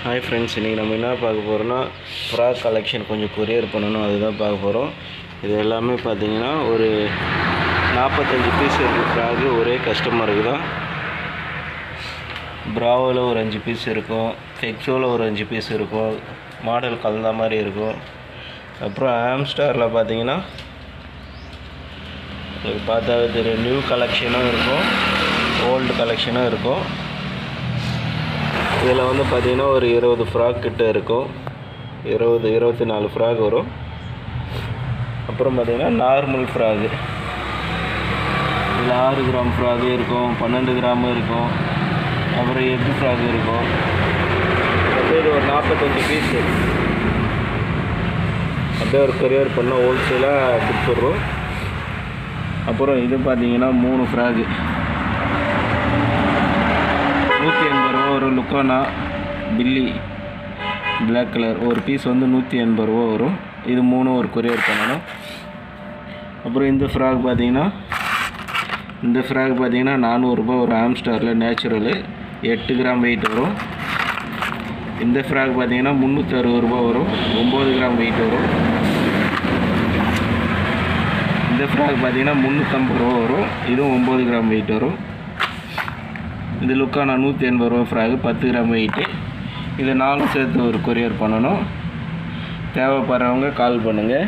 Hi friends, இன்றைக்கி நம்ம என்ன பார்க்க போகிறோன்னா ஃப்ராக் கலெக்ஷன் கொஞ்சம் கொரியர் பண்ணணும், அதுதான் பார்க்க போகிறோம். இது எல்லாமே பார்த்திங்கன்னா ஒரு 45 பீஸ் இருக்குது ஃப்ராகு. ஒரே கஸ்டமருக்கு தான். ப்ராவோவில் ஒரு 5 பீஸ் இருக்கும், ஃபெக்ஸோவில் ஒரு 5 பீஸ் இருக்கும், மாடல் கலந்த மாதிரி இருக்கும். அப்புறம் ஆம்ஸ்டாரில் பார்த்திங்கன்னா பார்த்தாவே தெரியும், நியூ கலெக்ஷனும் இருக்கும், ஓல்டு கலெக்ஷனும் இருக்கும். இதில் வந்து பார்த்திங்கன்னா ஒரு 20 ஃப்ராக் கிட்ட இருக்கும், 24 ஃப்ராக் வரும். அப்புறம் பார்த்திங்கன்னா நார்மல் ஃப்ராகு, இதில் 6 கிராம் ஃப்ராகு இருக்கும், 12 கிராமும் இருக்கும், அப்புறம் எக்கு ஃப்ராக் இருக்கும். அப்படியே இது ஒரு 45 பீஸு அப்படியே ஒரு கொரியர் பண்ணால் ஹோல்சேலாக கொடுத்துட்றோம். அப்புறம் இது பார்த்திங்கன்னா 3 ஃப்ராகு 180 ரூபா வரும். லுக்கானா பில்லி பிளாக் கலர் ஒரு பீஸ் வந்து 180 ரூபா வரும். இது 3 ஒரு கொரியர் பண்ணணும். அப்புறம் இந்த ஃப்ராக் பார்த்திங்கன்னா 400 ரூபா ஒரு ஆம்ஸ்டாரில் நேச்சுரலு 8 கிராம் வெயிட் வரும். இந்த ஃப்ராக் பார்த்திங்கன்னா 360 ரூபா வரும், 9 கிராம் வெயிட் வரும். இந்த ஃப்ராக் பார்த்திங்கன்னா 350 ரூபா வரும், இதுவும் 9 கிராம் வெயிட் வரும். இது லுக்கானா 180 ரூபா ஃப்ராகு 10 கிராம் வெயிட்டு. இதை 4 சேர்த்து ஒரு கொரியர் பண்ணணும். தேவைப்படுறவங்க கால் பண்ணுங்கள்.